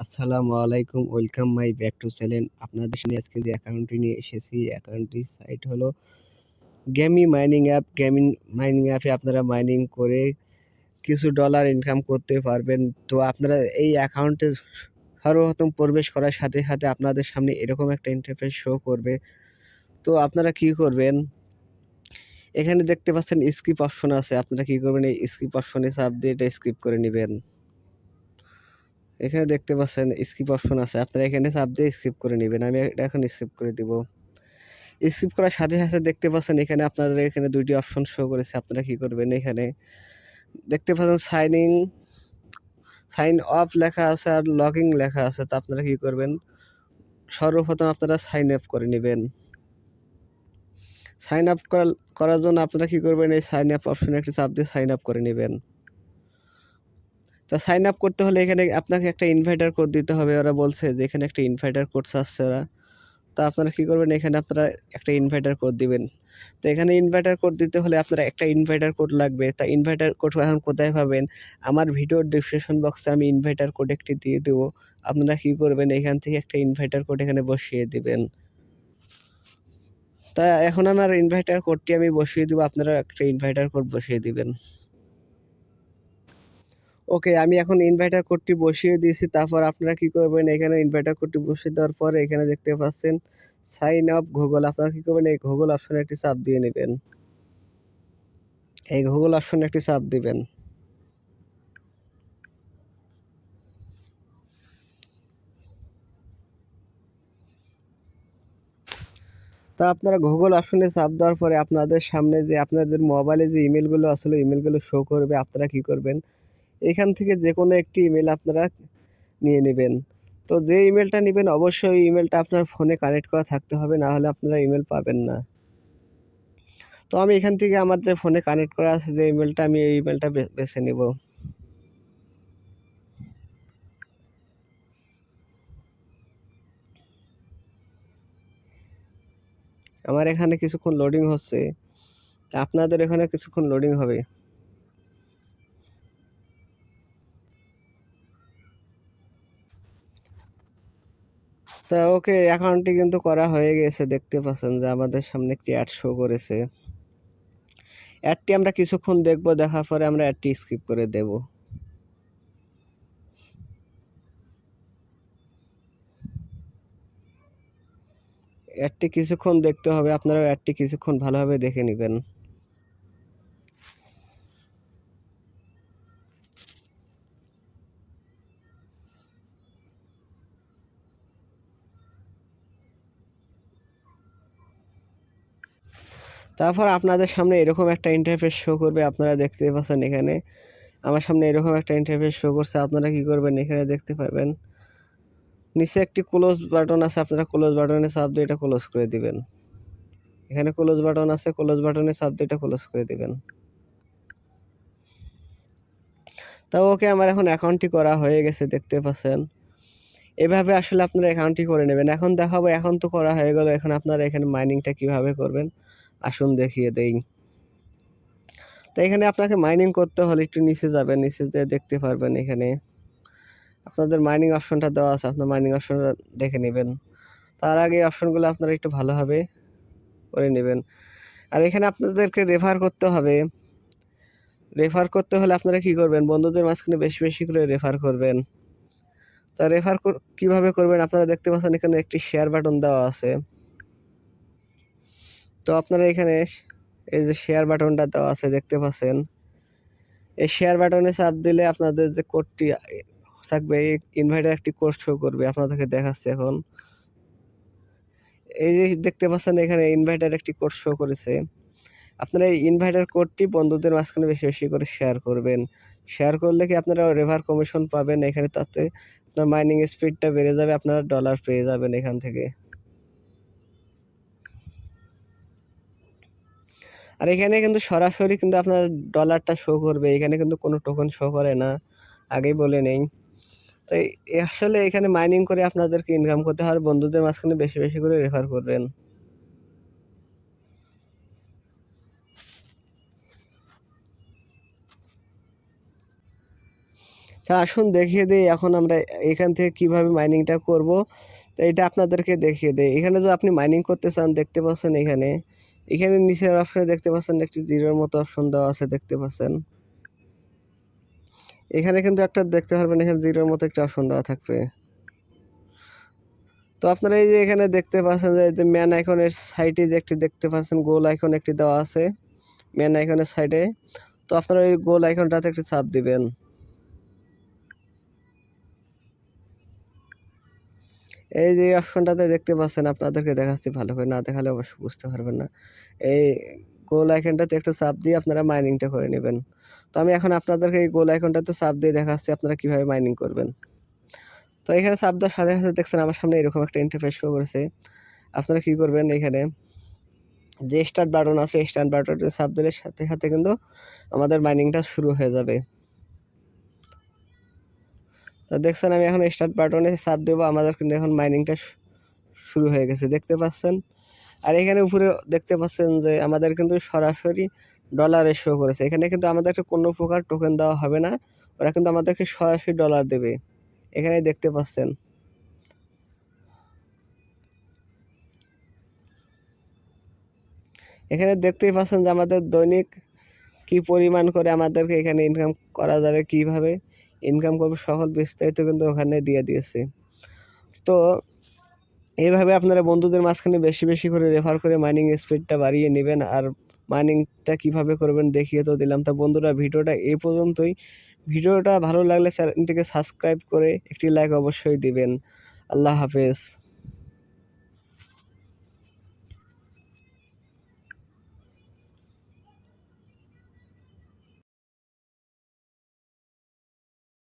আসসালামু আলাইকুম, welcome my back to channel. আপনাদের সামনে আজকে যে অ্যাকাউন্টটি নিয়ে এসেছি, অ্যাকাউন্টটির সাইট হলো gamy mining app. Gamy mining অ্যাপে আপনারা মাইনিং করে কিছু ডলার ইনকাম করতে পারবেন। তো আপনারা এই অ্যাকাউন্টে সর্বপ্রথম প্রবেশ করার সাথে সাথে আপনাদের সামনে এরকম একটা ইন্টারফেস শো করবে। তো আপনারা কি করবেন, এখানে দেখতে পাচ্ছেন স্কিপ অপশন আছে। আপনারা কি করবেন, এই স্কিপ অপশনে চাপ দিয়ে এটা স্কিপ করে নেবেন। এখানে দেখতে পাচ্ছেন স্কিপ অপশন আছে, আপনারা এখানে চাপ দিয়ে স্কিপ করে নেবেন। আমি এটা এখন স্কিপ করে দিব। স্কিপ করার সাথে সাথে দেখতে পাচ্ছেন এখানে আপনাদের এখানে দুইটি অপশন শো করেছে। আপনারা কি করবেন, এখানে দেখতে পাচ্ছেন সাইন অফ লেখা আছে আর লগইন লেখা আছে। তো আপনারা কি করবেন, সর্বপ্রথম আপনারা সাইন আপ করে নেবেন। সাইন আপ করার জন্য আপনারা কি করবেন, এই সাইন আপ অপশনে একটি চাপ দিয়ে সাইন আপ করে নেবেন। তা সাইন আপ করতে হলে এখানে আপনাকে একটা ইনভাইটার কোড দিতে হবে। ওরা বলছে যে এখানে একটা ইনভাইটার কোড চাচ্ছে ওরা। তো আপনারা কী করবেন, এখানে আপনারা একটা ইনভাইটার কোড দিবেন। তো এখানে ইনভাইটার কোড দিতে হলে আপনারা একটা ইনভাইটার কোড লাগবে। তা ইনভাইটার কোড এখন কোথায় পাবেন, আমার ভিডিওর ডিসক্রিপশন বক্সে আমি ইনভাইটার কোড একটি দিয়ে দেবো। আপনারা কী করবেন, এখান থেকে একটা ইনভাইটার কোড এখানে বসিয়ে দিবেন। তা এখন আমার ইনভাইটার কোডটি আমি বসিয়ে দেবো, আপনারা একটা ইনভাইটার কোড বসিয়ে দিবেন। ওকে, আমি এখন ইনভাইটার কোডটি বসিয়ে দিয়েছি। তারপর আপনারা কি করবেন, এখানে ইনভাইটার কোডটি বসিয়ে দেওয়ার পরে এখানে দেখতে পাচ্ছেন সাইন আপ গুগল। আপনারা কি করবেন, এই গুগল অপশনে একটি চাপ দিয়ে নেবেন। এই গুগল অপশনে একটি চাপ দিবেন। তো আপনারা গুগল অপশনে চাপ দেওয়ার পরে আপনাদের সামনে যে আপনাদের মোবাইলে যে ইমেলগুলো আসলে ইমেলগুলো শো করবে। আপনারা কি করবেন, এখান থেকে যে কোনো একটি ইমেল আপনারা নিয়ে নেবেন। তো যে ইমেলটা নেবেন অবশ্যই ইমেলটা আপনার ফোনে কানেক্ট করা থাকতে হবে, না হলে আপনারা ইমেল পাবেন না। তো আমি এখান থেকে আমার যে ফোনে কানেক্ট করা আছে যে ইমেলটা, আমি এই ইমেলটা বেছে নেব। আমার এখানে কিছুক্ষণ লোডিং হচ্ছে, আপনাদের এখানে কিছুক্ষণ লোডিং হবে। তা ওকে, অ্যাকাউন্টটি কিন্তু করা হয়ে গেছে। দেখতে পাচ্ছেন যে আমাদের সামনে একটি অ্যাড শো করেছে। অ্যাডটি আমরা কিছুক্ষণ দেখব, দেখার পরে আমরা অ্যাডটি স্কিপ করে দেব। অ্যাডটি কিছুক্ষণ দেখতে হবে, আপনারা অ্যাডটি কিছুক্ষণ ভালোভাবে দেখে নেবেন। তারপর আপনাদের সামনে এরকম একটা ইন্টারফেস শো করবে। আপনারা দেখতে পাচ্ছেন এখানে আমার সামনে এরকম একটা ইন্টারফেস শো করছে। আপনারা কি করবেন, এখানে দেখতে পারবেন নিচে একটি ক্লোজ বাটন আছে। আপনারা ক্লোজ বাটনে চাপ দিয়ে এটা ক্লোজ করে দিবেন। এখানে ক্লোজ বাটন আছে, ক্লোজ বাটনে চাপ দিয়ে এটা ক্লোজ করে দিবেন। তা ওকে, আমার এখন অ্যাকাউন্টটি করা হয়ে গেছে, দেখতে পাচ্ছেন। এভাবে আসলে আপনারা অ্যাকাউন্টটি করে নেবেন। এখন দেখাবো, এখন তো করা হয়ে গেল, এখন আপনারা এখানে মাইনিংটা কিভাবে করবেন আসুন দেখিয়ে দেই। তো এখানে আপনাকে মাইনিং করতে হলে একটু নিচে যাবেন, নিচে যেয়ে দেখতে পারবেন এখানে আপনাদের মাইনিং অপশনটা দেওয়া আছে। আপনার মাইনিং অপশনটা দেখে নেবেন। তার আগে এই অপশনগুলো আপনারা একটু ভালোভাবে করে নেবেন। আর এখানে আপনাদেরকে রেফার করতে হবে। রেফার করতে হলে আপনারা কি করবেন, বন্ধুদের মাঝখানে বেশি বেশি করে রেফার করবেন। তা রেফার কিভাবে করবেন, আপনারা দেখতে পাচ্ছেন এখানে একটি শেয়ার বাটন দেওয়া আছে। তো আপনারা এখানে এই যে শেয়ার বাটনটা দেওয়া আছে দেখতে পাচ্ছেন, এই শেয়ার বাটনে চাপ দিলে আপনাদের যে কোডটি থাকবে, এই ইনভাইটার একটি কোড শো করবে। আপনাদেরকে দেখাচ্ছে এখন। এই যে দেখতে পাচ্ছেন এখানে ইনভাইটার একটি কোড শো করেছে। আপনারা এই ইনভাইটার কোডটি বন্ধুদের মাঝখানে বেশি বেশি করে শেয়ার করবেন। শেয়ার করলে কি আপনারা রেফার কমিশন পাবেন এখানে, তাতে আপনার মাইনিং স্পিডটা বেড়ে যাবে, আপনারা ডলার পেয়ে যাবেন এখান থেকে। আর এখানে কিন্তু সরাসরি কিন্তু আপনার ডলারটা শো করবে, এখানে কিন্তু কোনো টোকেন শো করে না, আগেই বলে নেই। তাই আসলে এখানে মাইনিং করে আপনাদেরকে ইনকাম করতে হয়, বন্ধুদের মাঝখানে বেশি বেশি করে রেফার করবেন। তা আসুন দেখিয়ে দিই এখন আমরা এখান থেকে কিভাবে মাইনিংটা করব। তো এটা আপনাদেরকে দেখিয়ে দেই। এখানে যদি আপনি মাইনিং করতে চান দেখতে পাচ্ছেন এখানে নিচের অপশনে দেখতে পাচ্ছেন একটি জিরোর মতো অপশন দেওয়া আছে দেখতে পাচ্ছেন। এখানে কিন্তু একটা দেখতে পারবেন এখানে জিরোর মতো একটা অপশন দেওয়া থাকবে। তো আপনারা এই যে এখানে দেখতে পাচ্ছেন যে ম্যান আইকনের সাইডে যে একটি দেখতে পাচ্ছেন গোল আইকন একটি দেওয়া আছে ম্যান আইকনের সাইডে। তো আপনারা এই গোল আইকনটাতে একটি চাপ দিবেন। এই যে অপশনটাতে দেখতে পাচ্ছেন আপনাদেরকে দেখাচ্ছি ভালো করে, না দেখালে অবশ্যই বুঝতে পারবেন না। এই গোল আইকনটাতে একটা চাপ দিয়ে আপনারা মাইনিংটা করে নেবেন। তো আমি এখন আপনাদেরকে এই গোল আইকনটাতে চাপ দিয়ে দেখাচ্ছি আপনারা কিভাবে মাইনিং করবেন। তো এখানে চাপ দেওয়ার সাথে সাথে দেখছেন আমার সামনে এরকম একটা ইন্টারফেস শো করেছে। আপনারা কি করবেন, এখানে যে স্টার্ট বাটন আছে স্টার্ট বাটনটা চাপ দিলে সাথে সাথে কিন্তু আমাদের মাইনিংটা শুরু হয়ে যাবে। তো দেখছেন আমি এখন স্টার্ট বাটনে চাপ দেবো, আমাদের কিন্তু এখন মাইনিংটা শুরু হয়ে গেছে দেখতে পাচ্ছেন। আর এখানে উপরে দেখতে পাচ্ছেন যে আমাদের কিন্তু সরাসরি ডলারে শো করেছে। এখানে কিন্তু আমাদেরকে কোনো প্রকার টোকেন দেওয়া হবে না, ওরা কিন্তু আমাদেরকে সরাসরি ডলার দেবে। এখানে দেখতে পাচ্ছেন। এখানে দেখতেই পাচ্ছেন যে আমাদের দৈনিক কি পরিমাণ করে আমাদেরকে এখানে ইনকাম করা যাবে, কিভাবে ইনকাম করবে সকল বিস্তারিত কিন্তু ওখানে দিয়ে দিয়েছে। তো এইভাবে আপনারা বন্ধুদের মাঝখানে বেশি বেশি করে রেফার করে মাইনিং স্পিডটা বাড়িয়ে নেবেন। আর মাইনিংটা কিভাবে করবেন দেখিয়ে তো দিলাম। তা বন্ধুরা ভিডিওটা এই পর্যন্তই। ভিডিওটা ভালো লাগলে চ্যানেলটিকে সাবস্ক্রাইব করে একটি লাইক অবশ্যই দিবেন। আল্লাহ হাফেজ।